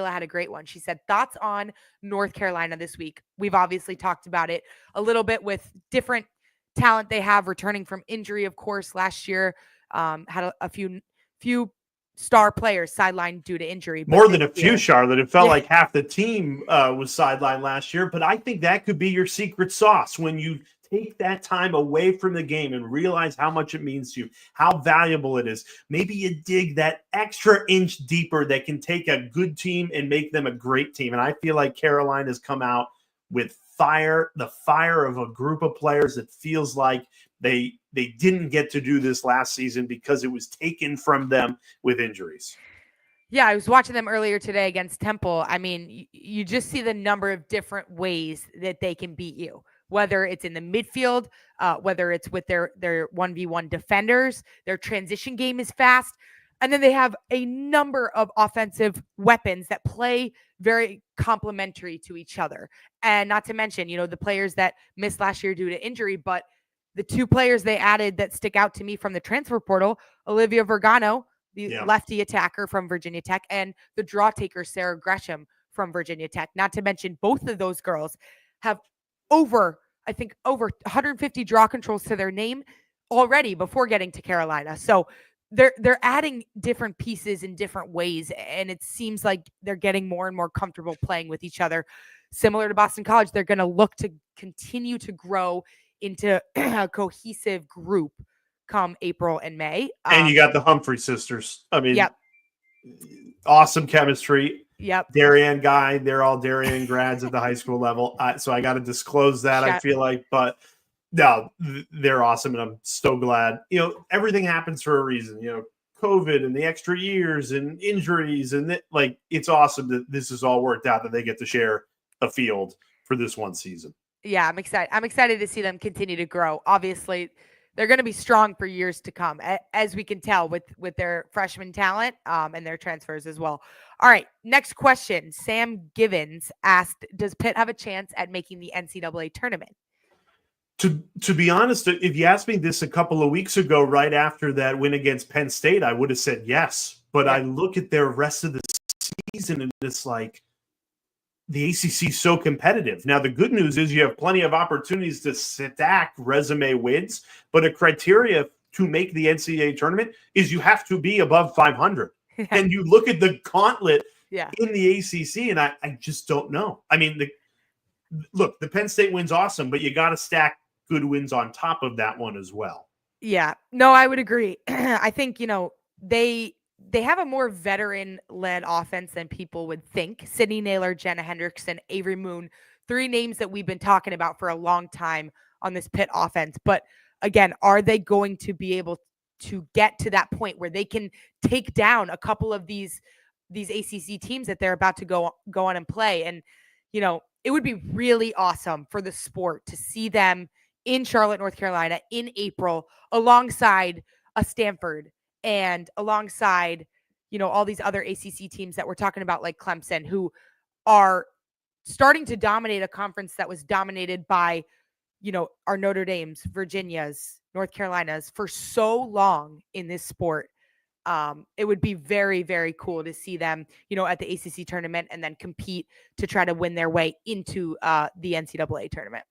had a great one. She said, thoughts on North Carolina this week? We've obviously talked about it a little bit with different talent they have returning from injury. Of course, last year had a few star players sidelined due to injury. More than a few, Charlotte. It felt like half the team was sidelined last year, but I think that could be your secret sauce when you take that time away from the game and realize how much it means to you, how valuable it is. Maybe you dig that extra inch deeper that can take a good team and make them a great team. And I feel like Carolina's come out with the fire of a group of players that feels like they didn't get to do this last season because it was taken from them with injuries. Yeah, I was watching them earlier today against Temple. I mean, you just see the number of different ways that they can beat you, whether it's in the midfield, whether it's with their 1v1 defenders. Their transition game is fast. And then they have a number of offensive weapons that play very complementary to each other. And not to mention, the players that missed last year due to injury, but the two players they added that stick out to me from the transfer portal, Olivia Vergano, the lefty attacker from Virginia Tech, and the draw taker, Sarah Gresham from Virginia Tech. Not to mention, both of those girls have over 150 draw controls to their name already before getting to Carolina. So they're adding different pieces in different ways, and it seems like they're getting more and more comfortable playing with each other. Similar to Boston College, they're going to look to continue to grow into a cohesive group come April and May. And you got the Humphrey sisters. I mean, awesome chemistry. Yep. Darien guy. They're all Darien grads at the high school level. So I got to disclose that, I feel like. But no, they're awesome. And I'm so glad. Everything happens for a reason. COVID and the extra years and injuries. And it's awesome that this has all worked out, that they get to share a field for this one season. Yeah, I'm excited. I'm excited to see them continue to grow. Obviously, they're going to be strong for years to come, as we can tell with their freshman talent and their transfers as well. All right, next question. Sam Givens asked, does Pitt have a chance at making the NCAA tournament? To be honest, if you asked me this a couple of weeks ago, right after that win against Penn State, I would have said yes. But I look at their rest of the season and it's like, the ACC is so competitive. Now, the good news is you have plenty of opportunities to stack resume wins, but a criteria to make the NCAA tournament is you have to be above 500. And you look at the gauntlet in the ACC, and I just don't know. I mean, the Penn State win's awesome, but you got to stack good wins on top of that one as well. Yeah, no, I would agree. I think, they have a more veteran-led offense than people would think. Sydney Naylor, Jenna Hendrickson, Avery Moon, three names that we've been talking about for a long time on this Pitt offense. But again, are they going to be able to get to that point where they can take down a couple of these ACC teams that they're about to go on and play? And, it would be really awesome for the sport to see them in Charlotte, North Carolina in April alongside a Stanford and alongside, all these other ACC teams that we're talking about, like Clemson, who are starting to dominate a conference that was dominated by our Notre Dames, Virginias, North Carolinas for so long in this sport. It would be very, very cool to see them, at the ACC tournament and then compete to try to win their way into the NCAA tournament.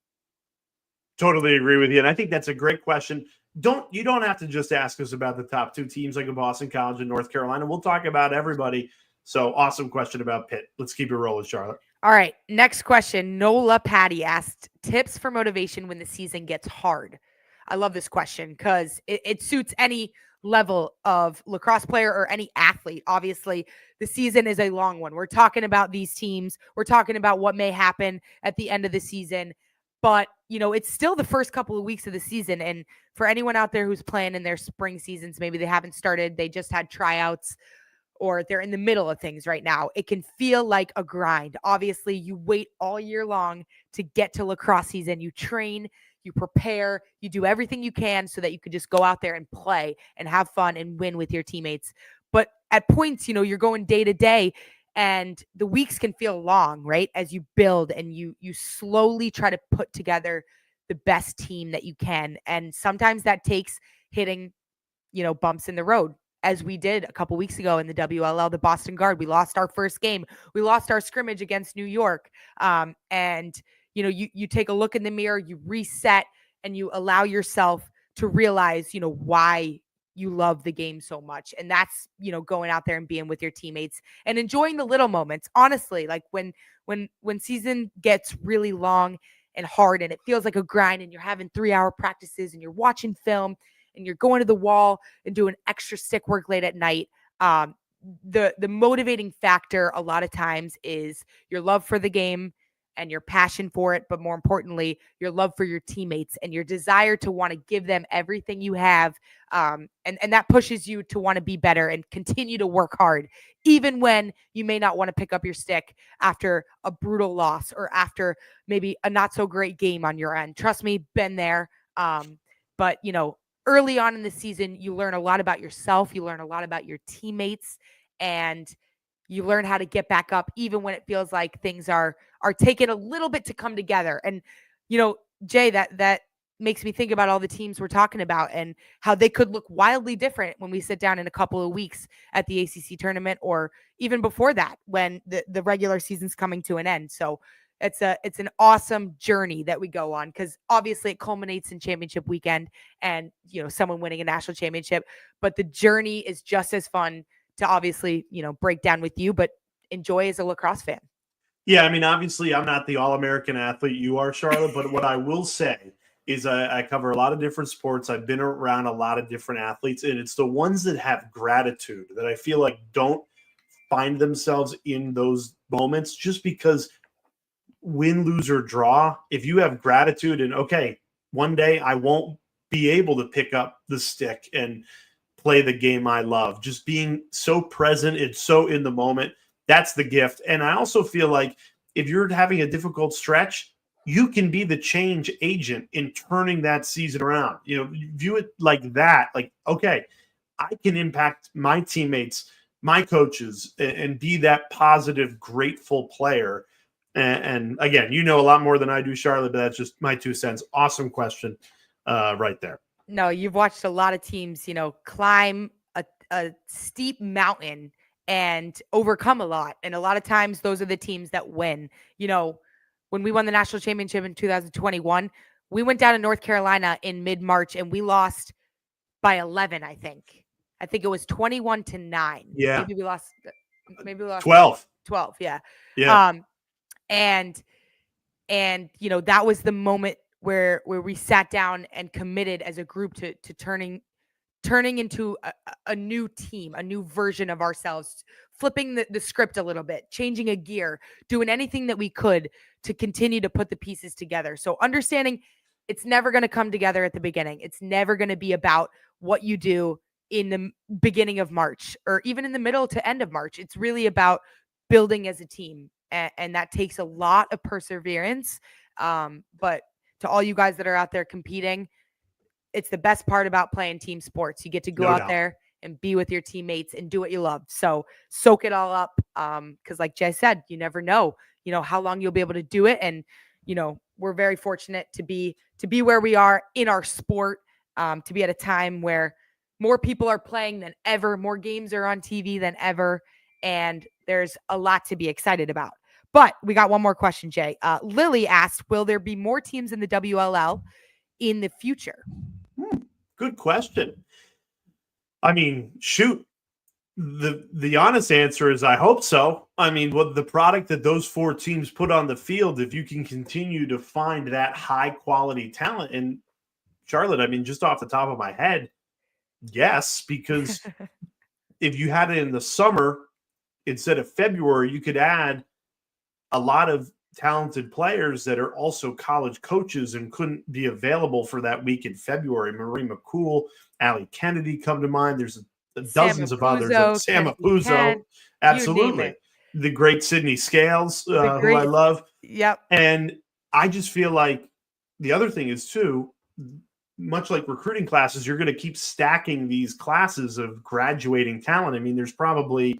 Totally agree with you. And I think that's a great question. You don't have to just ask us about the top two teams like a Boston College and North Carolina. We'll talk about everybody. So awesome question about Pitt. Let's keep it rolling, Charlotte. All right. Next question. Nola Patty asked tips for motivation when the season gets hard. I love this question because it suits any level of lacrosse player or any athlete. Obviously, the season is a long one. We're talking about these teams. We're talking about what may happen at the end of the season. But, it's still the first couple of weeks of the season. And for anyone out there who's playing in their spring seasons, maybe they haven't started, they just had tryouts, or they're in the middle of things right now, it can feel like a grind. Obviously, you wait all year long to get to lacrosse season. You train, you prepare, you do everything you can so that you could just go out there and play and have fun and win with your teammates. But at points, you're going day to day, and the weeks can feel long, right? As you build and you slowly try to put together the best team that you can. And sometimes that takes hitting, bumps in the road, as we did a couple weeks ago in the WLL, the Boston Guard. We lost our first game. We lost our scrimmage against New York. And you take a look in the mirror, you reset, and you allow yourself to realize, why you love the game so much. And that's, going out there and being with your teammates and enjoying the little moments. Honestly, like when season gets really long and hard and it feels like a grind and you're having 3-hour practices and you're watching film and you're going to the wall and doing extra stick work late at night, the motivating factor a lot of times is your love for the game and your passion for it, but more importantly, your love for your teammates and your desire to want to give them everything you have. And that pushes you to want to be better and continue to work hard, even when you may not want to pick up your stick after a brutal loss or after maybe a not so great game on your end. Trust me, been there. But early on in the season, you learn a lot about yourself. You learn a lot about your teammates, and you learn how to get back up even when it feels like things are taking a little bit to come together. And, Jay, that makes me think about all the teams we're talking about and how they could look wildly different when we sit down in a couple of weeks at the ACC tournament, or even before that when the regular season's coming to an end. So it's an awesome journey that we go on, because obviously it culminates in championship weekend and, someone winning a national championship. But the journey is just as fun to obviously, break down with you, but enjoy as a lacrosse fan. Yeah, I mean, obviously I'm not the All-American athlete you are, Charlotte, but what I will say is I cover a lot of different sports. I've been around a lot of different athletes, and it's the ones that have gratitude that I feel like don't find themselves in those moments, just because win, lose, or draw, if you have gratitude and, okay, one day I won't be able to pick up the stick and play the game I love, just being so present and so in the moment, that's the gift. And I also feel like if you're having a difficult stretch, you can be the change agent in turning that season around. View it like that. Like, okay, I can impact my teammates, my coaches, and be that positive, grateful player. And again, a lot more than I do, Charlotte, but that's just my 2 cents. Awesome question right there. No, you've watched a lot of teams, climb a steep mountain and overcome a lot. And a lot of times those are the teams that win. When we won the national championship in 2021, we went down to North Carolina in mid-March and we lost by 11, I think. I think it was 21-9. Yeah. Maybe we lost 12. 12, yeah. Yeah. And that was the moment where we sat down and committed as a group to turning into a new team, a new version of ourselves, flipping the script a little bit, changing a gear, doing anything that we could to continue to put the pieces together. So understanding it's never going to come together at the beginning. It's never going to be about what you do in the beginning of March or even in the middle to end of March. It's really about building as a team. And that takes a lot of perseverance. But to all you guys that are out there competing, it's the best part about playing team sports. You get to go out there and be with your teammates and do what you love. So soak it all up. Because like Jay said, you never know, how long you'll be able to do it. And, we're very fortunate to be where we are in our sport, to be at a time where more people are playing than ever, more games are on TV than ever, and there's a lot to be excited about. But we got one more question, Jay. Lily asked, will there be more teams in the WLL in the future? Good question. I mean, shoot. The honest answer is I hope so. I mean, what the product that those 4 teams put on the field, if you can continue to find that high quality talent, and Charlotte, I mean, just off the top of my head, yes, because if you had it in the summer instead of February, you could add a lot of talented players that are also college coaches and couldn't be available for that week in February. Marie McCool, Allie Kennedy come to mind. There's dozens of others. Sam Apuzzo, absolutely. The great Sydney Scales, who I love. Yep. And I just feel like the other thing is, too, much like recruiting classes, you're going to keep stacking these classes of graduating talent. I mean, there's probably,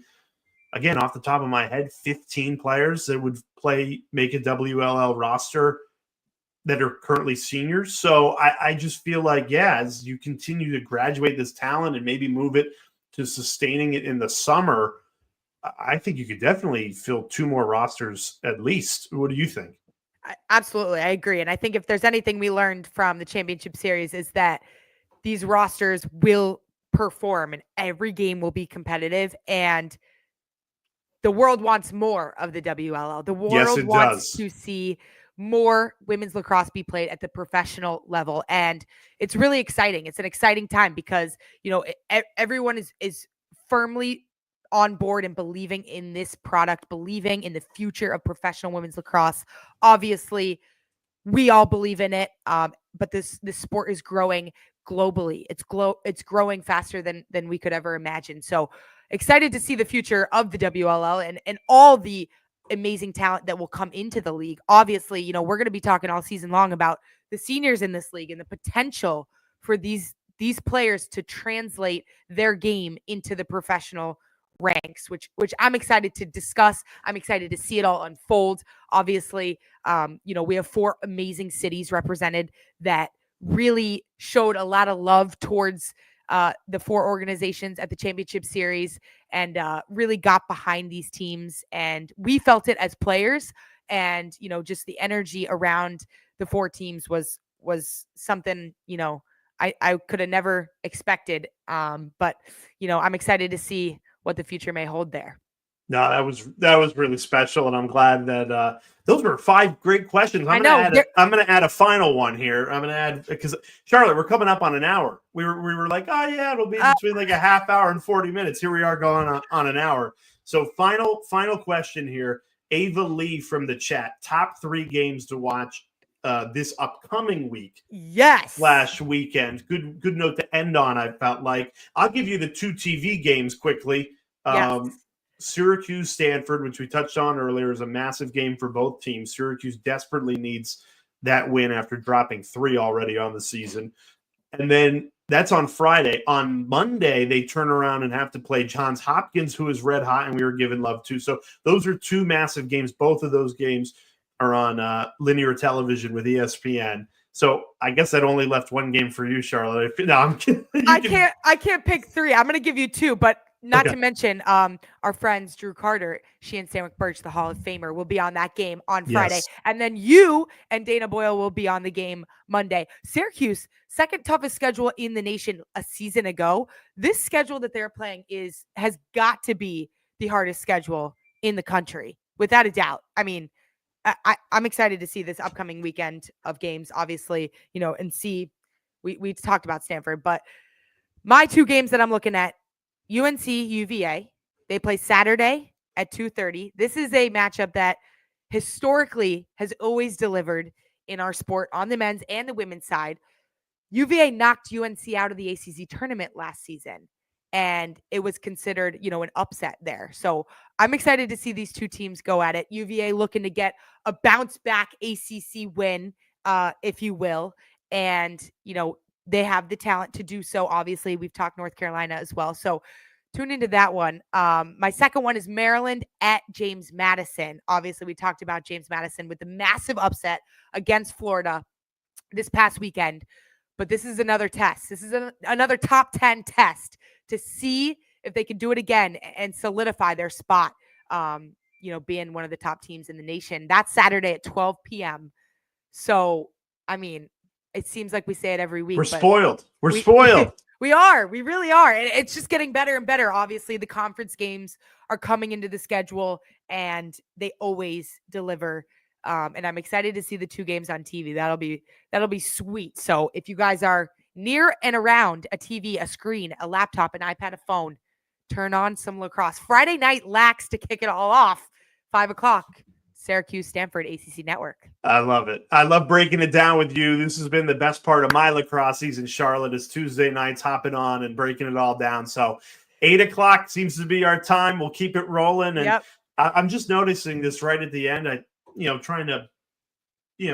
again, off the top of my head, 15 players that would make a WLL roster that are currently seniors. So I just feel like, as you continue to graduate this talent and maybe move it to sustaining it in the summer, I think you could definitely fill 2 more rosters at least. What do you think? Absolutely. I agree. And I think if there's anything we learned from the championship series is that these rosters will perform and every game will be competitive, and the world wants more of the WLL. The world wants to see more women's lacrosse be played at the professional level. And it's really exciting. It's an exciting time because, everyone is firmly on board and believing in this product, believing in the future of professional women's lacrosse. Obviously, we all believe in it. But this sport is growing globally. It's growing faster than we could ever imagine. So excited to see the future of the WLL and all the amazing talent that will come into the league. Obviously, we're going to be talking all season long about the seniors in this league and the potential for these players to translate their game into the professional ranks, which I'm excited to discuss. I'm excited to see it all unfold. Obviously, we have 4 amazing cities represented that really showed a lot of love towards the 4 organizations at the championship series and really got behind these teams. And we felt it as players, and, just the energy around the 4 teams was something, I could have never expected. But, I'm excited to see what the future may hold there. No, that was really special, and I'm glad that those were 5 great questions. I'm going to add a final one here. I'm going to add, because Charlotte, we're coming up on an hour. We were like, oh yeah, it'll be between like a half hour and 40 minutes. Here we are going on an hour. So final question here. Ava Lee from the chat: top 3 games to watch this upcoming week. Yes. /weekend. Good note to end on. I felt like I'll give you the 2 TV games quickly. Yes. Syracuse, Stanford, which we touched on earlier, is a massive game for both teams. Syracuse desperately needs that win after dropping 3 already on the season. And then that's on Friday. On Monday, they turn around and have to play Johns Hopkins, who is red hot, and we were given love too. So those are 2 massive games. Both of those games are on linear television with ESPN. So I guess that only left 1 game for you, Charlotte. No, I'm kidding. I can't pick 3. I'm going to give you 2, but not to mention our friends Drew Carter, she and Sandwick Birch, the Hall of Famer, will be on that game on Friday. Yes. And then you and Dana Boyle will be on the game Monday. Syracuse, second toughest schedule in the nation a season ago. This schedule that they're playing has got to be the hardest schedule in the country, without a doubt. I mean, I'm excited to see this upcoming weekend of games, obviously, and see, we talked about Stanford, but my 2 games that I'm looking at, UNC UVA, they play Saturday at 2:30. This is a matchup that historically has always delivered in our sport on the men's and the women's side. UVA knocked UNC out of the ACC tournament last season, and it was considered, an upset there. So I'm excited to see these 2 teams go at it. UVA looking to get a bounce back ACC win, if you will. And, they have the talent to do so. Obviously, we've talked North Carolina as well. So tune into that one. My second one is Maryland at James Madison. Obviously, we talked about James Madison with the massive upset against Florida this past weekend. But this is another test. This is another top 10 test to see if they can do it again and solidify their spot, being one of the top teams in the nation. That's Saturday at 12 p.m. So, I mean, it seems like we say it every week. We're spoiled. We're spoiled. We are. We really are. And it's just getting better and better. Obviously, the conference games are coming into the schedule, and they always deliver. And I'm excited to see the 2 games on TV. That'll be sweet. So if you guys are near and around a TV, a screen, a laptop, an iPad, a phone, turn on some lacrosse. Friday night LAX to kick it all off, 5:00. Syracuse, Stanford, ACC Network. I love it. I love breaking it down with you. This has been the best part of my lacrosse season, Charlotte, is Tuesday nights hopping on and breaking it all down. So 8:00 seems to be our time. We'll keep it rolling. And yep. I'm just noticing this right at the end. Trying to,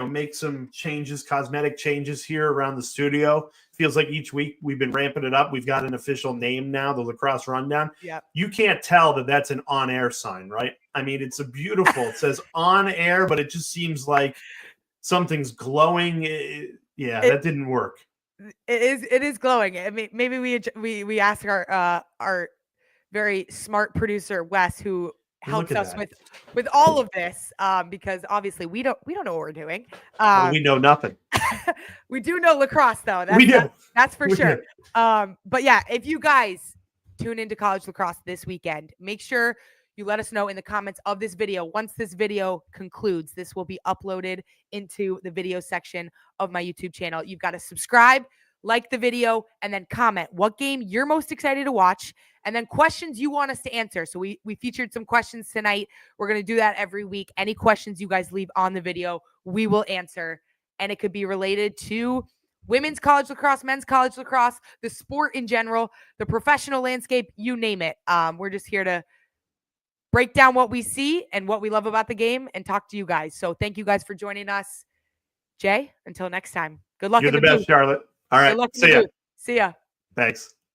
make some changes, cosmetic changes here around the studio. Feels like each week we've been ramping it up. We've got an official name now, the Lacrosse Rundown. Yep. You can't tell that that's an on-air sign, right? I mean, it's a beautiful, it says on air, but it just seems like something's glowing. That didn't work. It is glowing. I mean, maybe we ask our very smart producer, Wes, who helps us with all of this, because obviously we don't know what we're doing. We know nothing. We do know lacrosse, though. That's for sure. But yeah, if you guys tune into college lacrosse this weekend, make sure you let us know in the comments of this video. Once this video concludes, this will be uploaded into the video section of my YouTube channel. You've got to subscribe, like the video, and then comment what game you're most excited to watch, and then questions you want us to answer. So we featured some questions tonight. We're going to do that every week. Any questions you guys leave on the video, we will answer. And it could be related to women's college lacrosse, men's college lacrosse, the sport in general, the professional landscape, you name it. We're just here to break down what we see and what we love about the game and talk to you guys. So thank you guys for joining us. Jay, until next time. Good luck. You're the best, Charlotte. All right. See ya. See ya. Thanks.